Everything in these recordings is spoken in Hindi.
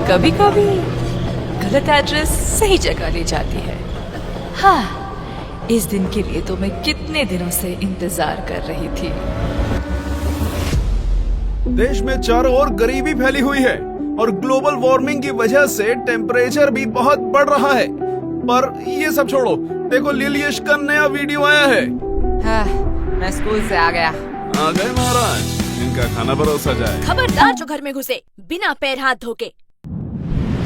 कभी कभी गलत एड्रेस सही जगह ले जाती है। हाँ, इस दिन के लिए तो मैं कितने दिनों से इंतजार कर रही थी। देश में चारों ओर गरीबी फैली हुई है और ग्लोबल वार्मिंग की वजह से टेम्परेचर भी बहुत बढ़ रहा है। पर ये सब छोड़ो, देखो लिलियश का नया वीडियो आया है। हाँ, मैं स्कूल से आ गया। आ गए महाराज, इनका खाना परोसा जाए। खबरदार जो घर में घुसे बिना पैर हाथ धोके।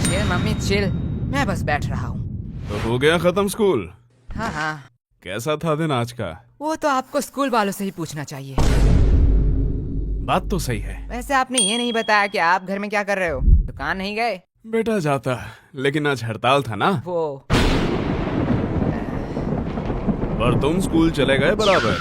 चिल मम्मी चिल, मैं बस बैठ रहा हूँ। तो हो गया खत्म स्कूल? हाँ हाँ, कैसा था दिन आज का? वो तो आपको स्कूल वालों से ही पूछना चाहिए। बात तो सही है। वैसे आपने ये नहीं बताया कि आप घर में क्या कर रहे हो? दुकान नहीं गए? बेटा जाता, लेकिन आज हड़ताल था ना। वो पर तुम स्कूल चले गए बराबर।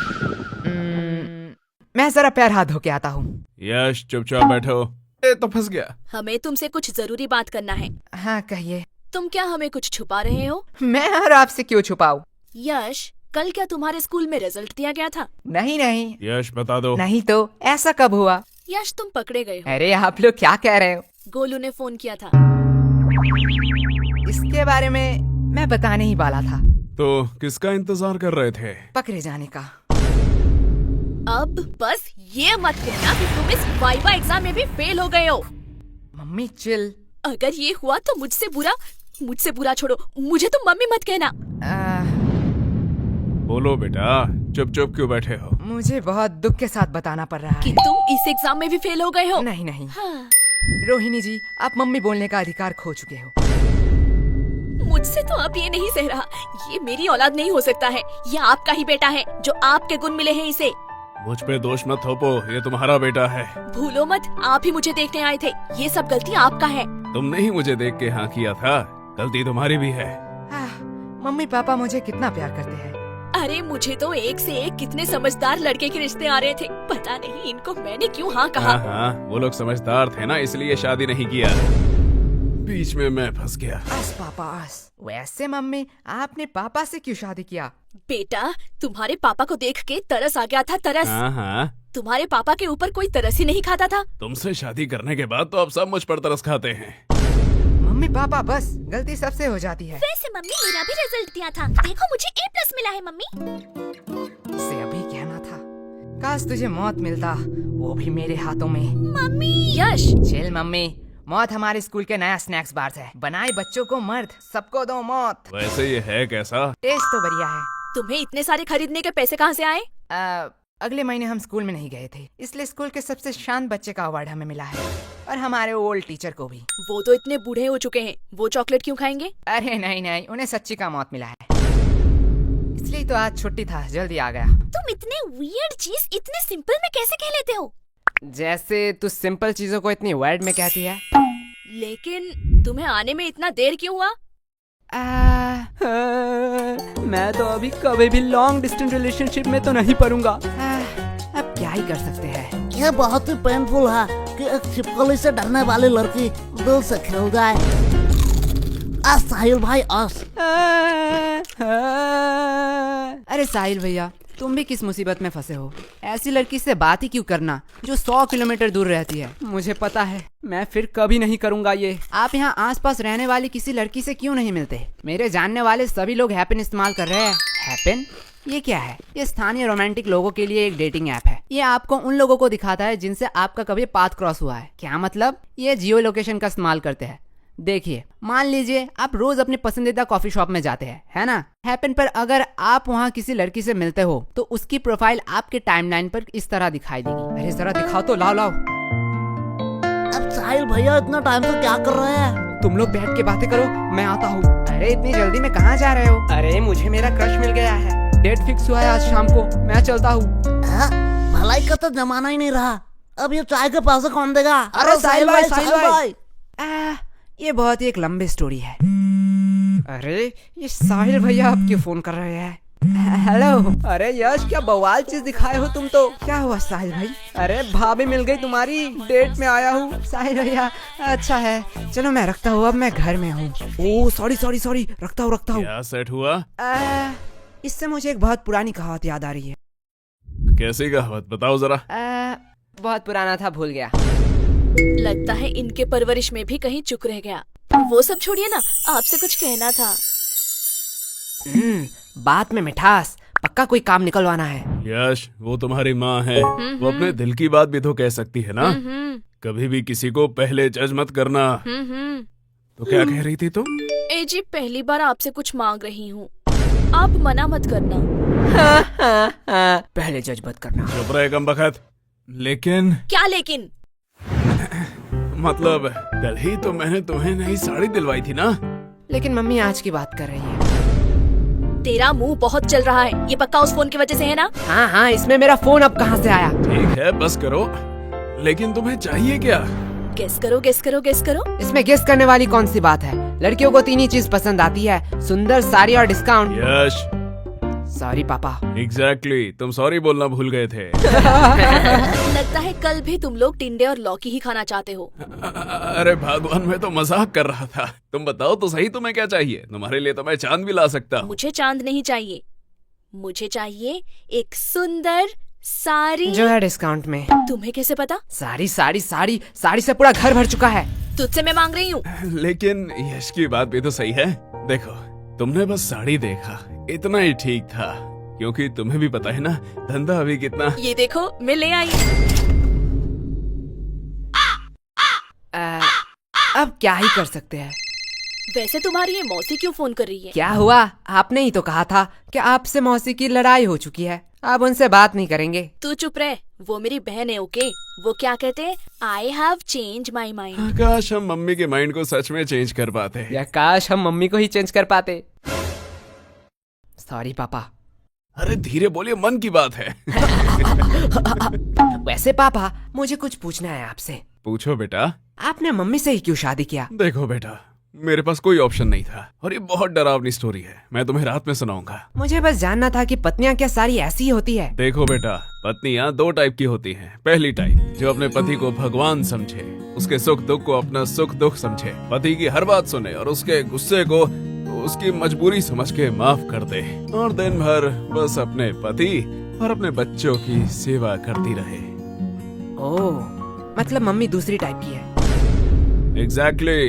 मैं जरा पैर हाथ धो के आता हूँ। यश चुपचाप बैठो। ए तो फंस गया। हमें तुमसे कुछ जरूरी बात करना है। हाँ कहिए। तुम क्या हमें कुछ छुपा रहे हो? मैं और आपसे क्यों छुपाऊं? यश, कल क्या तुम्हारे स्कूल में रिजल्ट दिया गया था? नहीं नहीं। यश बता दो। नहीं तो ऐसा कब हुआ? यश, तुम पकड़े गए हो। अरे आप लोग क्या कह रहे हो? गोलू ने फोन किया था। इसके बारे में मैं बताने ही वाला था। तो किसका इंतजार कर रहे थे? पकड़े जाने का। अब बस ये मत कहना कि तुम इस वाइवा एग्जाम में भी फेल हो गए हो। Mummy chill. अगर ये हुआ तो मुझसे बुरा छोड़ो, मुझे तुम मम्मी मत कहना। बोलो बेटा, चुप चुप क्यों बैठे हो? मुझे बहुत दुख के साथ बताना पड़ रहा कि है। तुम इस एग्जाम में भी फेल हो गए हो। नहीं नहीं। हाँ। रोहिणी जी, आप मम्मी बोलने का अधिकार खो चुके हो। मुझसे तो अब ये नहीं सह रहा। ये मेरी औलाद नहीं हो सकता है। ये आपका ही बेटा है, जो आपके गुण मिले हैं इसे। मुझ पे दोष मत थोपो, ये तुम्हारा बेटा है। भूलो मत, आप ही मुझे देखने आए थे। ये सब गलती आपका है। तुमने ही मुझे देख के हाँ किया था, गलती तुम्हारी भी है। मम्मी पापा मुझे कितना प्यार करते हैं। अरे मुझे तो एक से एक कितने समझदार लड़के के रिश्ते आ रहे थे। पता नहीं इनको मैंने क्यों हाँ कहा। हाँ, वो लोग समझदार थे ना, इसलिए शादी नहीं किया। बीच में मैं फंस गया। बस पापा बस। वैसे मम्मी, आपने पापा से क्यों शादी किया? बेटा, तुम्हारे पापा को देख के तरस आ गया था, तरस। हाँ। तुम्हारे पापा के ऊपर कोई तरस ही नहीं खाता था। तुमसे शादी करने के बाद तो अब सब मुझ पर तरस खाते हैं। मम्मी पापा बस, गलती सबसे हो जाती है। वैसे मम्मी, मेरा भी रिजल्ट दिया था। देखो मुझे A+ मिला है मम्मी। इसे अभी कहना था। काश तुझे मौत मिलता, वो भी मेरे हाथों में। मम्मी। यश, चिल मम्मी। मौत हमारे स्कूल के नया स्नैक्स बार है। बनाए बच्चों को मर्द, सबको दो मौत। वैसे ये है कैसा? टेस्ट तो बढ़िया है। तुम्हें इतने सारे खरीदने के पैसे कहाँ से आए? अगले महीने हम स्कूल में नहीं गए थे, इसलिए स्कूल के सबसे शांत बच्चे का अवार्ड हमें मिला है, और हमारे ओल्ड टीचर को भी। वो तो इतने बूढ़े हो चुके हैं, वो चॉकलेट क्यों खाएंगे? अरे नहीं नहीं, उन्हें सच्ची का मौत मिला है, इसलिए तो आज छुट्टी था, जल्दी आ गया। तुम इतने वियर्ड चीज इतने सिंपल में कैसे कह लेते हो? जैसे तू सिंपल चीजों को इतनी वर्ड में कहती है। लेकिन तुम्हें आने में इतना देर क्यों हुआ? मैं तो अभी कभी भी लॉन्ग डिस्टेंस रिलेशनशिप में तो नहीं पड़ूंगा। अब क्या ही कर सकते हैं। यह बहुत ही पेनफुल है कि एक छिपकली से डरने वाली लड़की दिल से खेल जाए। साहिल भाई अरे साहिल भैया, तुम भी किस मुसीबत में फंसे हो? ऐसी लड़की से बात ही क्यों करना जो 100 किलोमीटर दूर रहती है। मुझे पता है, मैं फिर कभी नहीं करूंगा ये। आप यहाँ आसपास रहने वाली किसी लड़की से क्यों नहीं मिलते? मेरे जानने वाले सभी लोग हैपन इस्तेमाल कर रहे हैं। हैपन? ये क्या है? ये स्थानीय रोमांटिक लोगों के लिए एक डेटिंग ऐप है। ये आपको उन लोगों को दिखाता है जिनसे आपका कभी पाथ क्रॉस हुआ है। क्या मतलब? ये जियो लोकेशन का इस्तेमाल करते हैं। देखिए, मान लीजिए आप रोज अपने पसंदीदा कॉफी शॉप में जाते हैं, है ना? हैपन पर अगर आप वहाँ किसी लड़की से मिलते हो तो उसकी प्रोफाइल आपके टाइमलाइन पर इस तरह दिखाई देगी। अरे जरा दिखाओ तो, लाओ। अब साहिल भैया इतना टाइम से क्या कर रहे हैं? तुम लोग बैठ के बातें करो, मैं आता हूँ। अरे इतनी जल्दी में कहाँ जा रहे हो? अरे मुझे मेरा क्रश मिल गया है, डेट फिक्स हुआ है आज शाम को, मैं चलता हूँ। भलाई का तो जमाना ही नहीं रहा, अब ये चाय के पैसे कौन देगा? अरे साहिल भाई। ये बहुत ही एक लंबी स्टोरी है। अरे ये साहिल भैया अब क्यों फोन कर रहे हैं? हेलो। अरे यश, क्या बवाल चीज दिखाए हो तुम तो। क्या हुआ साहिल भाई? अरे भाभी मिल गई तुम्हारी, डेट में आया हूँ। साहिल भैया, अच्छा है, चलो मैं रखता हूँ, अब मैं घर में हूँ। ओह सॉरी, रखता हूँ। क्या सेट हुआ? इससे मुझे एक बहुत पुरानी कहावत याद आ रही है। कैसी कहावत बताओ जरा। बहुत पुराना था, भूल गया। लगता है इनके परवरिश में भी कहीं चुक रह गया। वो सब छोड़िए ना, आपसे कुछ कहना था। बात में मिठास, पक्का कोई काम निकलवाना है। यश, वो तुम्हारी माँ है, वो अपने दिल की बात भी तो कह सकती है ना। कभी भी किसी को पहले जज मत करना। तो क्या कह रही थी तुम? ए जी, पहली बार आपसे कुछ मांग रही हूँ, आप मना मत करना। पहले जज मत करना। चुप रहे कमबख्त। लेकिन क्या लेकिन? मतलब कल ही तो मैंने तुम्हें नई साड़ी दिलवाई थी ना। लेकिन मम्मी आज की बात कर रही है। तेरा मुंह बहुत चल रहा है, ये पक्का उस फोन की वजह से है ना? हाँ, इसमें मेरा फोन अब कहाँ से आया? ठीक है, बस करो। लेकिन तुम्हें चाहिए क्या? गेस करो, गेस करो, गेस करो। इसमें गेस करने वाली कौन सी बात है? लड़कियों को 3 ही चीज पसंद आती है, सुंदर, साड़ी और डिस्काउंट। यश, सॉरी पापा। एग्जैक्टली, तुम सॉरी बोलना भूल गए थे। लगता है कल भी तुम लोग टिंडे और लौकी ही खाना चाहते हो। अरे भगवान, मैं तो मजाक कर रहा था। तुम बताओ तो सही, तुम्हें क्या चाहिए? तुम्हारे लिए तो मैं चांद भी ला सकता हूँ। मुझे चांद नहीं चाहिए, मुझे चाहिए एक सुंदर साड़ी। जो है डिस्काउंट में। तुम्हें कैसे पता? साड़ी साड़ी साड़ी साड़ी से पूरा घर भर चुका है। तुझसे मैं मांग रही हूँ। लेकिन यश की बात भी तो सही है। देखो, तुमने बस साड़ी देखा, इतना ही ठीक था, क्योंकि तुम्हें भी पता है ना धंधा अभी कितना। ये देखो, मैं ले आई। अब क्या ही कर सकते हैं। वैसे तुम्हारी ये मौसी क्यों फोन कर रही है? क्या हुआ? आपने ही तो कहा था कि आपसे मौसी की लड़ाई हो चुकी है, अब उनसे बात नहीं करेंगे। तू चुप रह, वो मेरी बहन है। ओके, वो क्या कहते हैं? I have change my mind. काश हम मम्मी के माइंड को सच में चेंज कर पाते। या काश हम मम्मी को ही चेंज कर पाते। सॉरी पापा। अरे धीरे बोलिए, मन की बात है। वैसे पापा, मुझे कुछ पूछना है आपसे। पूछो बेटा। आपने मम्मी से ही क्यों शादी किया? देखो बेटा, मेरे पास कोई ऑप्शन नहीं था, और ये बहुत डरावनी स्टोरी है, मैं तुम्हें रात में सुनाऊंगा। मुझे बस जानना था कि पत्नियां क्या सारी ऐसी ही होती है? देखो बेटा, पत्नियां 2 टाइप की होती हैं। पहली टाइप जो अपने पति को भगवान समझे, उसके सुख दुख को अपना सुख दुख समझे, पति की हर बात सुने और उसके गुस्से को उसकी मजबूरी समझ के माफ कर दे, और दिन भर बस अपने पति और अपने बच्चों की सेवा करती रहे। ओह, मतलब मम्मी दूसरी टाइप की है। एग्जैक्टली।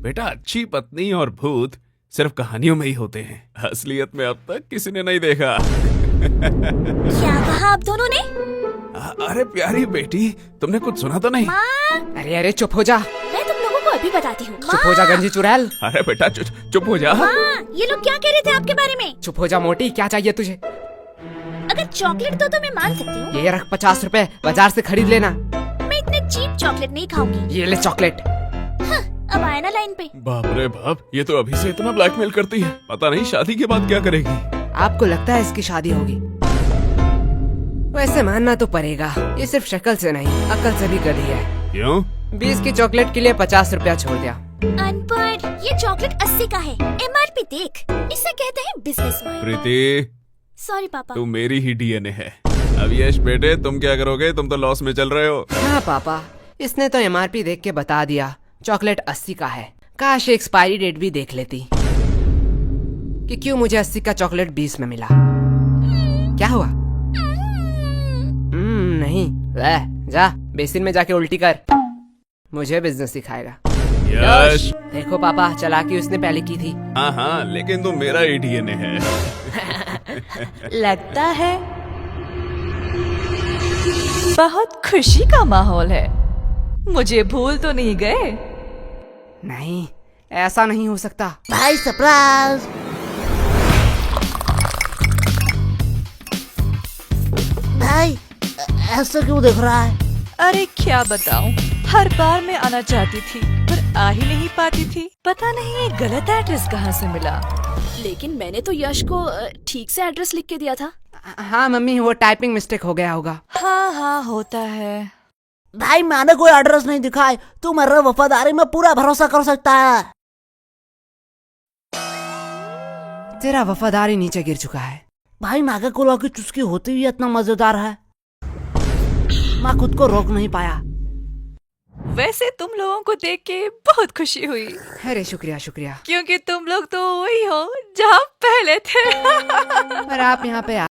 बेटा, अच्छी पत्नी और भूत सिर्फ कहानियों में ही होते हैं, असलियत में अब तक किसी ने नहीं देखा। क्या कहा आप दोनों ने? अरे प्यारी बेटी, तुमने कुछ सुना तो नहीं? अरे अरे चुप हो जा। मैं तुम लोगों को अभी बताती हूँ। चुप हो जा गंजी चुड़ैल। अरे बेटा, चुप हो जा। ये लोग क्या कह रहे थे आपके बारे में? चुप हो जा मोटी, क्या चाहिए तुझे? अगर चॉकलेट दो तो मैं मान सकती हूँ। ये रख 50 रुपए, बाजार से खरीद लेना। मैं इतने चीप चॉकलेट नहीं खाऊंगी। ये ले चॉकलेट। अब आया ना लाइन पे। बाप रे बाप, ये तो अभी से इतना ब्लैकमेल करती है, पता नहीं शादी के बाद क्या करेगी। आपको लगता है इसकी शादी होगी? वैसे मानना तो पड़ेगा, ये सिर्फ शक्ल से नहीं, अकल से भी गधी है। क्यों? 20 की चॉकलेट के लिए 50 रुपया छोड़ दिया। अनपढ़, ये चॉकलेट 80 का है, MRP देख। इसे कहते हैं बिजनेस माइंड। प्रीति, सॉरी पापा। तू मेरी ही डीएनए है। अब यश बेटे, तुम क्या करोगे? तुम तो लॉस में चल रहे हो। हाँ पापा, इसने तो MRP देख के बता दिया, चॉकलेट 80 का है। काश एक्सपायरी डेट भी देख लेती, कि क्यों मुझे 80 का चॉकलेट 20 में मिला। क्या हुआ? नहीं, ले जा बेसिन में जाके उल्टी कर, मुझे बिजनेस सिखाएगा। यश। देखो पापा, चालाकी उसने पहले की थी। हाँ, लेकिन तुम मेरा ही डीएनए है। लगता है बहुत खुशी का माहौल है। मुझे भूल तो नहीं गए? नहीं, ऐसा नहीं हो सकता। भाई सरप्राइज। भाई ऐसा क्यों देख रहा है? अरे क्या बताऊं, हर बार मैं आना चाहती थी पर आ ही नहीं पाती थी। पता नहीं ये गलत एड्रेस कहाँ से मिला। लेकिन मैंने तो यश को ठीक से एड्रेस लिख के दिया था। हाँ मम्मी, वो टाइपिंग मिस्टेक हो गया होगा। हाँ, होता है। भाई मैंने कोई एड्रेस नहीं दिखाई, तू मेरे वफादारी में पूरा भरोसा कर सकता है। तेरा वफादारी नीचे गिर चुका है। भाई नागा कोला की चुस्की होती हुई इतना मजेदार है, मैं खुद को रोक नहीं पाया। वैसे तुम लोगों को देख के बहुत खुशी हुई, अरे शुक्रिया शुक्रिया। क्योंकि तुम लोग तो वही हो जहाँ पहले थे। पर आप यहाँ पे